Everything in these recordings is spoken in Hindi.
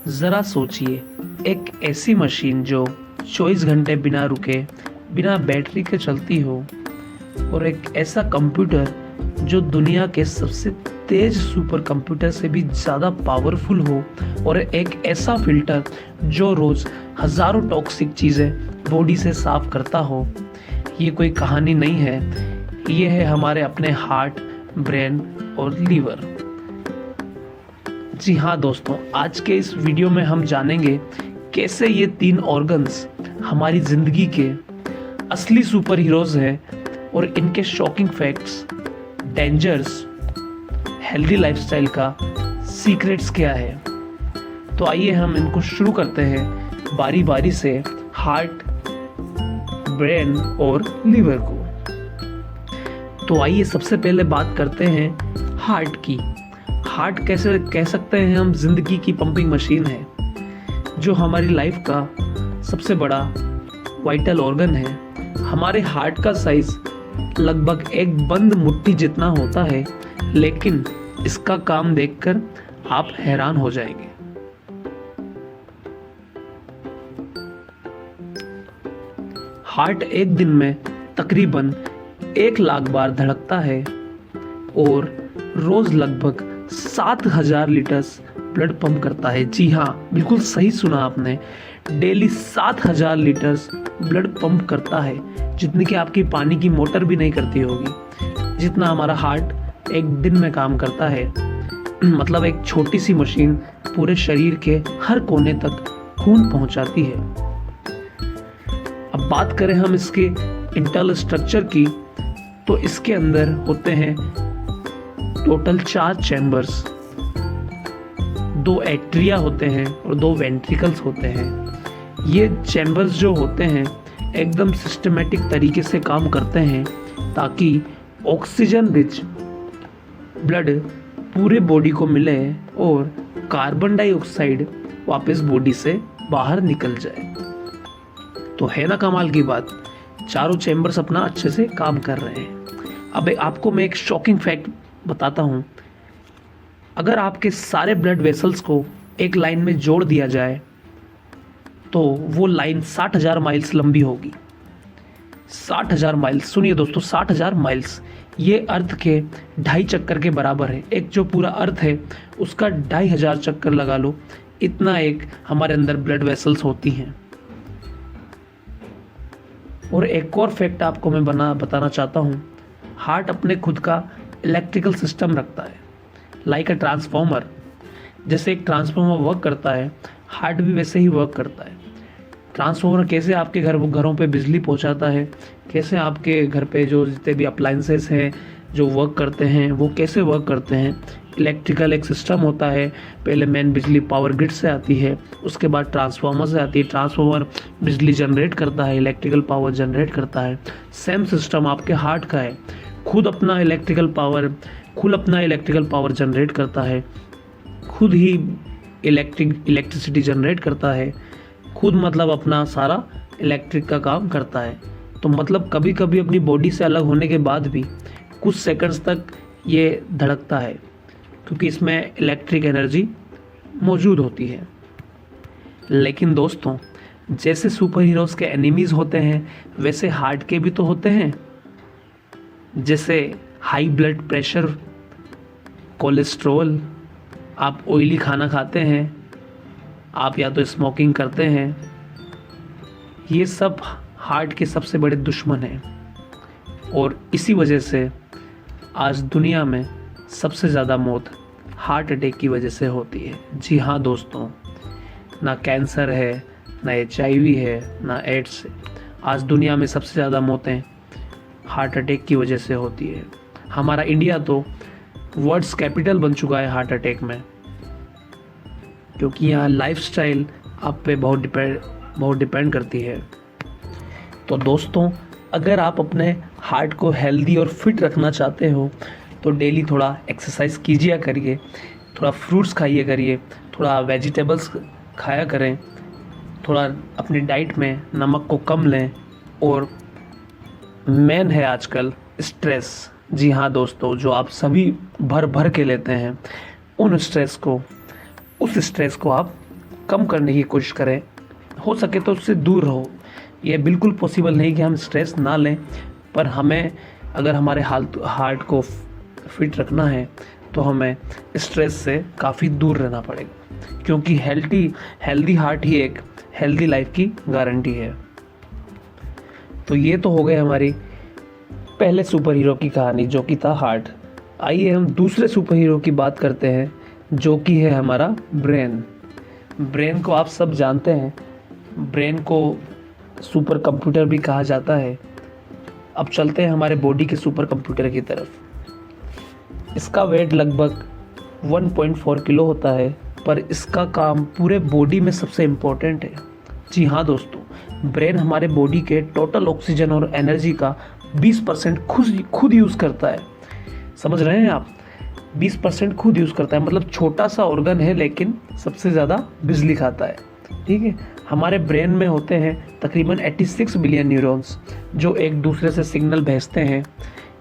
ज़रा सोचिए, एक ऐसी मशीन जो 24 घंटे बिना रुके, बिना बैटरी के चलती हो, और एक ऐसा कंप्यूटर जो दुनिया के सबसे तेज सुपर कंप्यूटर से भी ज़्यादा पावरफुल हो, और एक ऐसा फिल्टर जो रोज़ हज़ारों टॉक्सिक चीज़ें बॉडी से साफ करता हो। ये कोई कहानी नहीं है, ये है हमारे अपने हार्ट, ब्रेन और लीवर। जी हाँ दोस्तों, आज के इस वीडियो में हम जानेंगे कैसे ये तीन ऑर्गन्स हमारी ज़िंदगी के असली सुपर हीरोज़ हैं और इनके shocking facts, dangers, healthy lifestyle का सीक्रेट्स क्या है। तो आइए हम इनको शुरू करते हैं बारी बारी से, हार्ट, ब्रेन और लीवर को। तो आइए सबसे पहले बात करते हैं हार्ट की। हार्ट कैसे कह सकते हैं हम, जिंदगी की पंपिंग मशीन है जो हमारी लाइफ का सबसे बड़ा वाइटल ऑर्गन है। हमारे हार्ट का साइज लगभग एक बंद मुट्ठी जितना होता है, लेकिन इसका काम देखकर आप हैरान हो जाएंगे। हार्ट एक दिन में तकरीबन 1 लाख बार धड़कता है और रोज लगभग 7000 लीटर्स ब्लड पंप करता है। जी हाँ, बिल्कुल सही सुना आपने, डेली 7000 लीटर्स ब्लड पंप करता है, जितनी कि आपकी पानी की मोटर भी नहीं करती होगी, जितना हमारा हार्ट एक दिन में काम करता है। मतलब एक छोटी सी मशीन पूरे शरीर के हर कोने तक खून पहुंचाती है। अब बात करें हम इसके इंटरनल स्ट्रक्चर की, तो इसके अंदर होते हैं टोटल 4 चैम्बर्स, 2 एट्रिया होते हैं और 2 वेंट्रिकल्स होते हैं। ये चैम्बर्स जो होते हैं एकदम सिस्टमेटिक तरीके से काम करते हैं ताकि ऑक्सीजन रिच ब्लड पूरे बॉडी को मिले और कार्बन डाइऑक्साइड वापस बॉडी से बाहर निकल जाए। तो है ना कमाल की बात, चारों चैम्बर्स अपना अच्छे से काम कर रहे हैं। अब आपको मैं एक शॉकिंग फैक्ट बताता हूँ। अगर आपके सारे ब्लड वेसल्स को एक लाइन में जोड़ दिया जाए तो वो लाइन 60,000 माइल्स लंबी होगी। 60,000 माइल्स, सुनिए दोस्तों, 60,000 माइल्स, ये अर्थ के 2.5 चक्कर के बराबर है। एक जो पूरा अर्थ है उसका 2,500 चक्कर लगा लो, इतना एक हमारे अंदर ब्लड वेसल्स होती हैं। और एक और फैक्ट आपको मैं बताना चाहता हूँ, हार्ट अपने खुद का इलेक्ट्रिकल सिस्टम रखता है, लाइक अ ट्रांसफॉर्मर। जैसे एक ट्रांसफॉर्मर वर्क करता है, हार्ट भी वैसे ही वर्क करता है। ट्रांसफॉर्मर कैसे आपके घरों पे बिजली पहुंचाता है, कैसे आपके घर पे जो जितने भी अप्लाइंसेस हैं जो वर्क करते हैं वो कैसे वर्क करते हैं। इलेक्ट्रिकल एक सिस्टम होता है, पहले मेन बिजली पावर ग्रिड से आती है, उसके बाद ट्रांसफॉर्मर से आती है, ट्रांसफॉर्मर बिजली जनरेट करता है, इलेक्ट्रिकल पावर जनरेट करता है। सेम सिस्टम आपके हार्ट का है, खुद अपना इलेक्ट्रिकल पावर जनरेट करता है, खुद ही इलेक्ट्रिसिटी जनरेट करता है, खुद मतलब अपना सारा इलेक्ट्रिक का काम करता है। तो मतलब कभी कभी अपनी बॉडी से अलग होने के बाद भी कुछ सेकंड्स तक ये धड़कता है, क्योंकि इसमें इलेक्ट्रिक एनर्जी मौजूद होती है। लेकिन दोस्तों, जैसे सुपर हीरोज़ के एनिमीज़ होते हैं, वैसे हार्ट के भी तो होते हैं। जैसे हाई ब्लड प्रेशर, कोलेस्ट्रॉल, आप ऑयली खाना खाते हैं, आप या तो स्मोकिंग करते हैं, ये सब हार्ट के सबसे बड़े दुश्मन हैं। और इसी वजह से आज दुनिया में सबसे ज़्यादा मौत हार्ट अटैक की वजह से होती है। जी हाँ दोस्तों, ना कैंसर है, ना HIV है, ना एड्स है। आज दुनिया में सबसे ज़्यादा मौतें हार्ट अटैक की वजह से होती है। हमारा इंडिया तो वर्ल्ड्स कैपिटल बन चुका है हार्ट अटैक में, क्योंकि यहाँ लाइफस्टाइल आप पे बहुत डिपेंड करती है। तो दोस्तों, अगर आप अपने हार्ट को हेल्दी और फिट रखना चाहते हो तो डेली थोड़ा एक्सरसाइज कीजिए करिए, थोड़ा फ्रूट्स खाइए करिए, थोड़ा वेजिटेबल्स खाया करें, थोड़ा अपनी डाइट में नमक को कम लें। और मेन है आजकल स्ट्रेस। जी हाँ दोस्तों, जो आप सभी भर भर के लेते हैं, उस स्ट्रेस को आप कम करने की कोशिश करें, हो सके तो उससे दूर रहो। ये बिल्कुल पॉसिबल नहीं कि हम स्ट्रेस ना लें, पर हमें अगर हमारे हार्ट को फिट रखना है तो हमें स्ट्रेस से काफ़ी दूर रहना पड़ेगा, क्योंकि हेल्दी हार्ट ही एक हेल्दी लाइफ की गारंटी है। तो ये तो हो गए हमारी पहले सुपर हीरो की कहानी, जो कि था हार्ट। आइए हम दूसरे सुपर हीरो की बात करते हैं, जो कि है हमारा ब्रेन। ब्रेन को आप सब जानते हैं, ब्रेन को सुपर कंप्यूटर भी कहा जाता है। अब चलते हैं हमारे बॉडी के सुपर कंप्यूटर की तरफ। इसका वेट लगभग 1.4 किलो होता है, पर इसका काम पूरे बॉडी में सबसे इम्पोर्टेंट है। जी हाँ दोस्तों, ब्रेन हमारे बॉडी के टोटल ऑक्सीजन और एनर्जी का 20% खुद यूज़ करता है। समझ रहे हैं आप? 20% खुद यूज़ करता है, मतलब छोटा सा ऑर्गन है लेकिन सबसे ज़्यादा बिजली खाता है। ठीक है, हमारे ब्रेन में होते हैं तकरीबन 86 बिलियन न्यूरॉन्स, जो एक दूसरे से सिग्नल भेजते हैं।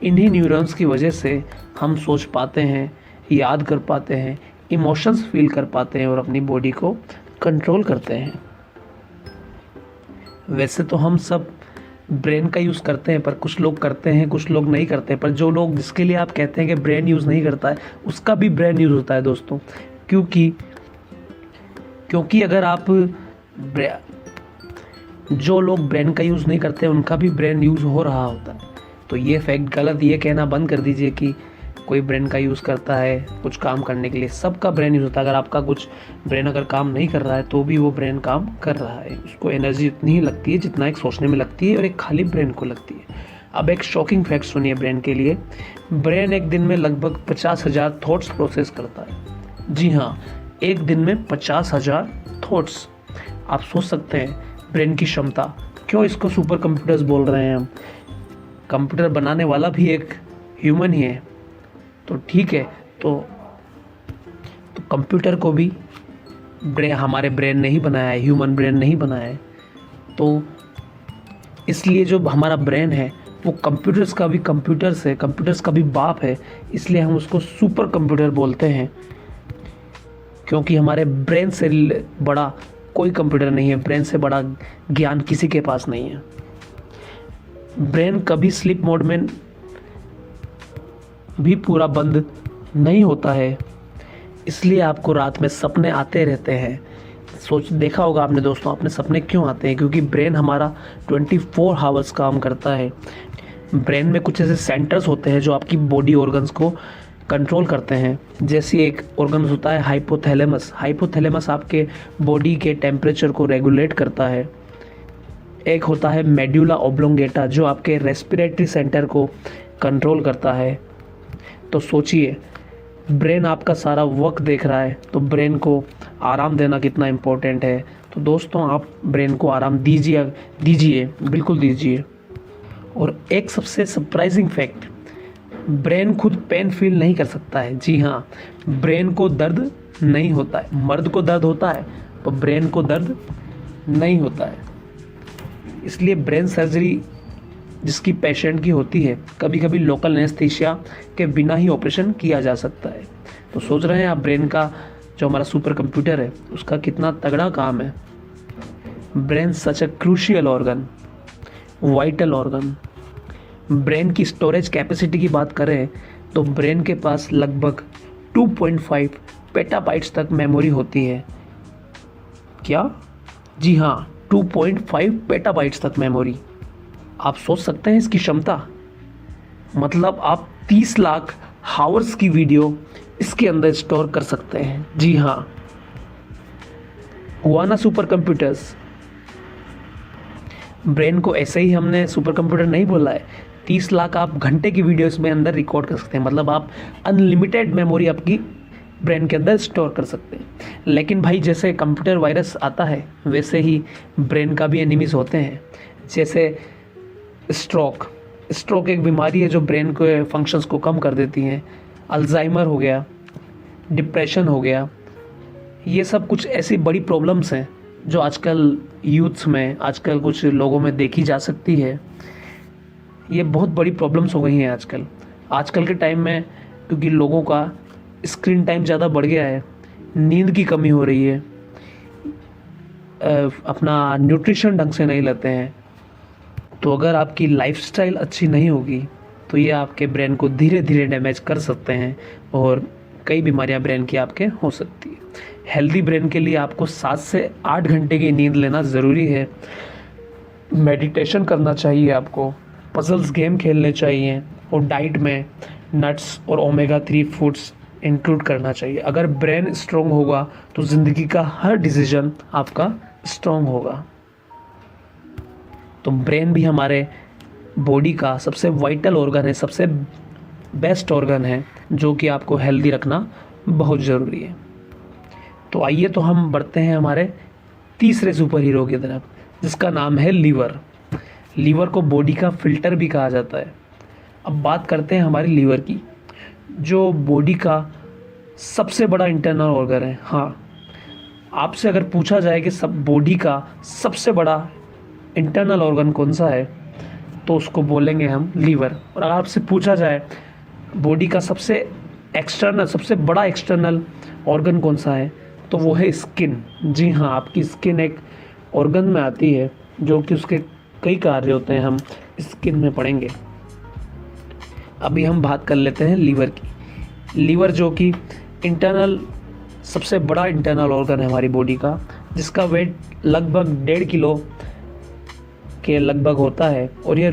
इन्हीं न्यूरॉन्स की वजह से हम सोच पाते हैं, याद कर पाते हैं, इमोशंस फील कर पाते हैं और अपनी बॉडी को कंट्रोल करते हैं। वैसे तो हम सब ब्रेन का यूज़ करते हैं, पर कुछ लोग करते हैं, कुछ लोग नहीं करते। पर जो लोग, जिसके लिए आप कहते हैं कि ब्रेन यूज़ नहीं करता है, उसका भी ब्रेन यूज़ होता है दोस्तों। क्योंकि अगर आप जो लोग ब्रेन का यूज़ नहीं करते उनका भी ब्रेन यूज़ हो रहा होता है। तो ये फैक्ट गलत, ये कहना बंद कर दीजिए कि कोई ब्रेन का यूज़ करता है कुछ काम करने के लिए। सबका ब्रेन यूज़ होता है। अगर आपका कुछ ब्रेन अगर काम नहीं कर रहा है तो भी वो ब्रेन काम कर रहा है। उसको एनर्जी उतनी ही लगती है जितना एक सोचने में लगती है और एक खाली ब्रेन को लगती है। अब एक शॉकिंग फैक्ट सुनिए ब्रेन के लिए। ब्रेन एक दिन में लगभग 50,000 थॉट्स प्रोसेस करता है। जी हाँ, एक दिन में 50,000 थॉट्स। आप सोच सकते हैं ब्रेन की क्षमता। क्यों इसको सुपर कंप्यूटर्स बोल रहे हैं हम? कंप्यूटर बनाने वाला भी एक ह्यूमन ही है। तो ठीक है, तो कंप्यूटर को भी हमारे ब्रेन ने ही बनाया है, ह्यूमन ब्रेन नहीं बनाया है। तो इसलिए जो हमारा ब्रेन है वो कंप्यूटर्स का भी बाप है। इसलिए हम उसको सुपर कंप्यूटर बोलते हैं, क्योंकि हमारे ब्रेन से बड़ा कोई कंप्यूटर नहीं है, ब्रेन से बड़ा ज्ञान किसी के पास नहीं है। ब्रेन कभी स्लीप मोड में भी पूरा बंद नहीं होता है, इसलिए आपको रात में सपने आते रहते हैं। देखा होगा आपने दोस्तों, अपने सपने क्यों आते हैं? क्योंकि ब्रेन हमारा 24 आवर्स काम करता है। ब्रेन में कुछ ऐसे सेंटर्स होते हैं जो आपकी बॉडी ऑर्गन्स को कंट्रोल करते हैं। जैसे एक ऑर्गन होता है हाइपोथैलेमस आपके बॉडी के टेम्परेचर को रेगुलेट करता है। एक होता है मेडुला ऑब्लोंगेटा, जो आपके रेस्पिरेटरी सेंटर को कंट्रोल करता है। तो सोचिए, ब्रेन आपका सारा वक्त देख रहा है, तो ब्रेन को आराम देना कितना इम्पोर्टेंट है। तो दोस्तों, आप ब्रेन को आराम दीजिए, बिल्कुल दीजिए। और एक सबसे सरप्राइजिंग फैक्ट, ब्रेन खुद पेन फील नहीं कर सकता है। जी हाँ, ब्रेन को दर्द नहीं होता है। मर्द को दर्द होता है, पर ब्रेन को दर्द नहीं होता है। इसलिए ब्रेन सर्जरी जिसकी पेशेंट की होती है, कभी कभी लोकल एनेस्थीसिया के बिना ही ऑपरेशन किया जा सकता है। तो सोच रहे हैं आप, ब्रेन का जो हमारा सुपर कंप्यूटर है उसका कितना तगड़ा काम है। Brain such a crucial organ, vital organ. Brain की स्टोरेज कैपेसिटी की बात करें तो ब्रेन के पास लगभग 2.5 पेटाबाइट्स तक मेमोरी होती है। क्या? जी हाँ, 2.5 पेटाबाइट्स तक मेमोरी। आप सोच सकते हैं इसकी क्षमता, मतलब आप 30 लाख हावर्स की वीडियो इसके अंदर स्टोर कर सकते हैं। जी हाँ, हुआ ना सुपर कंप्यूटर्स। ब्रेन को ऐसे ही हमने सुपर कंप्यूटर नहीं बोला है। 30 लाख आप घंटे की वीडियो इसमें अंदर रिकॉर्ड कर सकते हैं, मतलब आप अनलिमिटेड मेमोरी आपकी ब्रेन के अंदर स्टोर कर सकते हैं। लेकिन भाई, जैसे कंप्यूटर वायरस आता है वैसे ही ब्रेन का भी एनिमीज होते हैं। जैसे स्ट्रोक एक बीमारी है जो ब्रेन के फंक्शंस को कम कर देती हैं। अल्जाइमर हो गया, डिप्रेशन हो गया, ये सब कुछ ऐसी बड़ी प्रॉब्लम्स हैं जो आजकल यूथ्स में, आजकल कुछ लोगों में देखी जा सकती है। ये बहुत बड़ी प्रॉब्लम्स हो गई हैं आजकल के टाइम में, क्योंकि लोगों का स्क्रीन टाइम ज़्यादा बढ़ गया है, नींद की कमी हो रही है। अपना न्यूट्रिशन ढंग से नहीं लेते हैं, तो अगर आपकी लाइफस्टाइल अच्छी नहीं होगी तो ये आपके ब्रेन को धीरे धीरे डैमेज कर सकते हैं और कई बीमारियां ब्रेन की आपके हो सकती है। हेल्दी ब्रेन के लिए आपको 7 से 8 घंटे की नींद लेना ज़रूरी है। मेडिटेशन करना चाहिए आपको, पजल्स गेम खेलने चाहिए और डाइट में नट्स और ओमेगा 3 फूड्स इंक्लूड करना चाहिए। अगर ब्रेन स्ट्रॉन्ग होगा तो ज़िंदगी का हर डिसीजन आपका स्ट्रॉन्ग होगा। तो ब्रेन भी हमारे बॉडी का सबसे वाइटल ऑर्गन है, सबसे बेस्ट ऑर्गन है, जो कि आपको हेल्दी रखना बहुत ज़रूरी है। तो आइए तो हम बढ़ते हैं हमारे तीसरे सुपर हीरो की तरफ, जिसका नाम है लीवर। लीवर को बॉडी का फिल्टर भी कहा जाता है। अब बात करते हैं हमारी लीवर की, जो बॉडी का सबसे बड़ा इंटरनल ऑर्गन है। हाँ, आपसे अगर पूछा जाए कि सब बॉडी का सबसे बड़ा इंटरनल ऑर्गन कौन सा है, तो उसको बोलेंगे हम लीवर। और अगर आपसे पूछा जाए बॉडी का सबसे बड़ा एक्सटर्नल ऑर्गन कौन सा है, तो वो है स्किन। जी हाँ, आपकी स्किन एक ऑर्गन में आती है, जो कि उसके कई कार्य होते हैं, हम स्किन में पढ़ेंगे। अभी हम बात कर लेते हैं लीवर की। लीवर जो कि सबसे बड़ा इंटरनल ऑर्गन है हमारी बॉडी का, जिसका वेट लगभग 1.5 किलो के लगभग होता है, और ये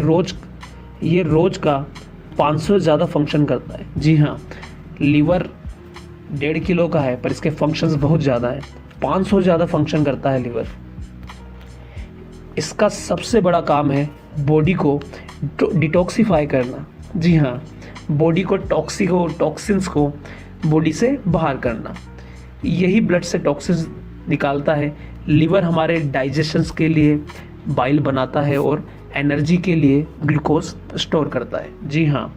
रोज का 500 से ज़्यादा फंक्शन करता है। जी हाँ, लीवर 1.5 किलो का है, पर इसके फंक्शंस बहुत ज़्यादा है। 500 से ज़्यादा फंक्शन करता है लीवर। इसका सबसे बड़ा काम है बॉडी को डिटॉक्सिफाई करना। जी हाँ, बॉडी को टॉक्सिन्स को बॉडी से बाहर करना। यही ब्लड से टॉक्सिन्स निकालता है। लीवर हमारे डाइजेशंस के लिए बाइल बनाता है और एनर्जी के लिए ग्लूकोज स्टोर करता है। जी हाँ,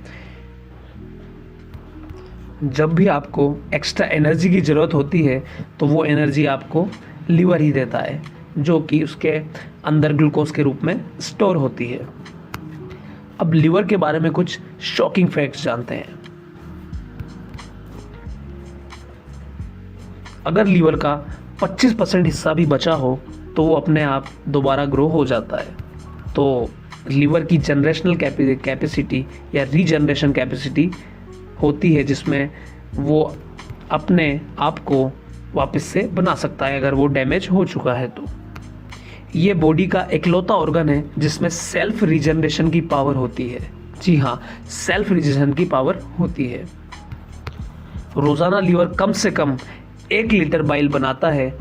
जब भी आपको एक्स्ट्रा एनर्जी की ज़रूरत होती है तो वो एनर्जी आपको लीवर ही देता है, जो कि उसके अंदर ग्लूकोज के रूप में स्टोर होती है। अब लीवर के बारे में कुछ शॉकिंग फैक्ट्स जानते हैं। अगर लीवर का 25% हिस्सा भी बचा हो तो वो अपने आप दोबारा ग्रो हो जाता है। तो लीवर की जनरेशनल कैपेसिटी या रीजनरेशन कैपेसिटी होती है, जिसमें वो अपने आप को वापस से बना सकता है अगर वो डैमेज हो चुका है। तो ये बॉडी का इकलौता ऑर्गन है जिसमें सेल्फ रीजनरेशन की पावर होती है। जी हाँ, सेल्फ रीजनरेशन की पावर होती है। रोज़ाना लीवर कम से कम 1 लीटर बाइल बनाता है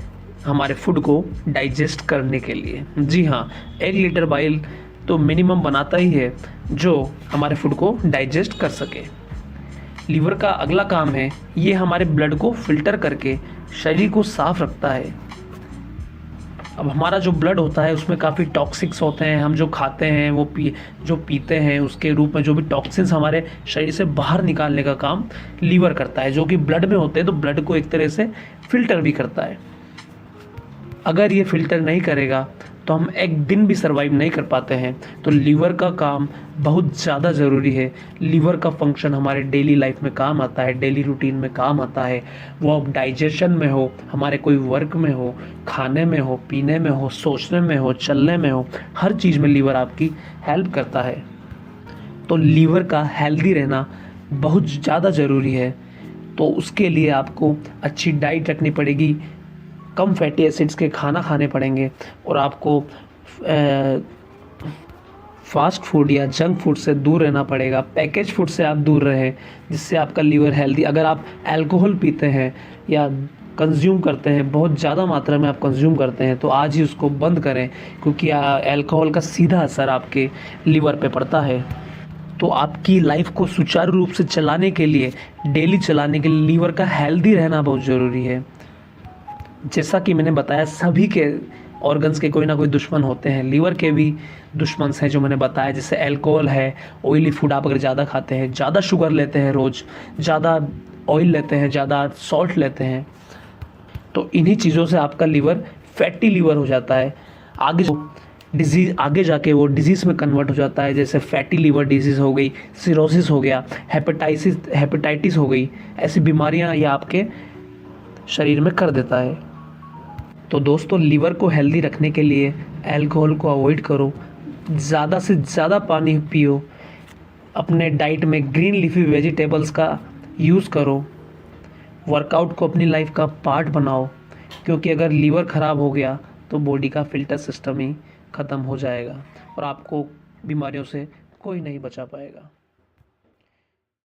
हमारे फूड को डाइजेस्ट करने के लिए। जी हाँ, 1 लीटर बाइल तो मिनिमम बनाता ही है, जो हमारे फूड को डाइजेस्ट कर सके। लीवर का अगला काम है, ये हमारे ब्लड को फिल्टर करके शरीर को साफ रखता है। अब हमारा जो ब्लड होता है उसमें काफ़ी टॉक्सिक्स होते हैं। हम जो खाते हैं वो जो पीते हैं, उसके रूप में जो भी टॉक्सिन्स हमारे शरीर से बाहर निकालने का काम लीवर करता है, जो कि ब्लड में होते हैं। तो ब्लड को एक तरह से फिल्टर भी करता है। अगर ये फिल्टर नहीं करेगा तो हम एक दिन भी सर्वाइव नहीं कर पाते हैं। तो लीवर का काम बहुत ज़्यादा ज़रूरी है। लीवर का फंक्शन हमारे डेली लाइफ में काम आता है, डेली रूटीन में काम आता है। वो अब डाइजेशन में हो, हमारे कोई वर्क में हो, खाने में हो, पीने में हो, सोचने में हो, चलने में हो, हर चीज़ में लीवर आपकी हेल्प करता है। तो लीवर का हेल्दी रहना बहुत ज़्यादा ज़रूरी है। तो उसके लिए आपको अच्छी डाइट रखनी पड़ेगी, कम फैटी एसिड्स के खाना खाने पड़ेंगे, और आपको फास्ट फूड या जंक फूड से दूर रहना पड़ेगा। पैकेज फूड से आप दूर रहें, जिससे आपका लीवर हेल्दी। अगर आप अल्कोहल पीते हैं या कंज्यूम करते हैं, बहुत ज़्यादा मात्रा में आप कंज्यूम करते हैं, तो आज ही उसको बंद करें, क्योंकि अल्कोहल का सीधा असर आपके लीवर पे पड़ता है। तो आपकी लाइफ को सुचारू रूप से चलाने के लिए, डेली चलाने के लिए लीवर का हेल्दी रहना बहुत ज़रूरी है। जैसा कि मैंने बताया, सभी के ऑर्गन्स के कोई ना कोई दुश्मन होते हैं। लीवर के भी दुश्मन हैं जो मैंने बताया, जैसे अल्कोहल है, ऑयली फूड आप अगर ज़्यादा खाते हैं, ज़्यादा शुगर लेते हैं रोज़, ज़्यादा ऑयल लेते हैं, ज़्यादा सॉल्ट लेते हैं, तो इन्हीं चीज़ों से आपका लीवर फैटी लीवर हो जाता है। आगे जाके वो डिजीज़ में कन्वर्ट हो जाता है, जैसे फैटी लीवर डिजीज़ हो गई, सिरोसिस हो गया, हेपेटाइटिस हो गई। ऐसी बीमारियां ये आपके शरीर में कर देता है। तो दोस्तों लीवर को हेल्दी रखने के लिए अल्कोहल को अवॉइड करो, ज़्यादा से ज़्यादा पानी पियो, अपने डाइट में ग्रीन लीफी वेजिटेबल्स का यूज़ करो, वर्कआउट को अपनी लाइफ का पार्ट बनाओ, क्योंकि अगर लीवर ख़राब हो गया तो बॉडी का फिल्टर सिस्टम ही ख़त्म हो जाएगा और आपको बीमारियों से कोई नहीं बचा पाएगा।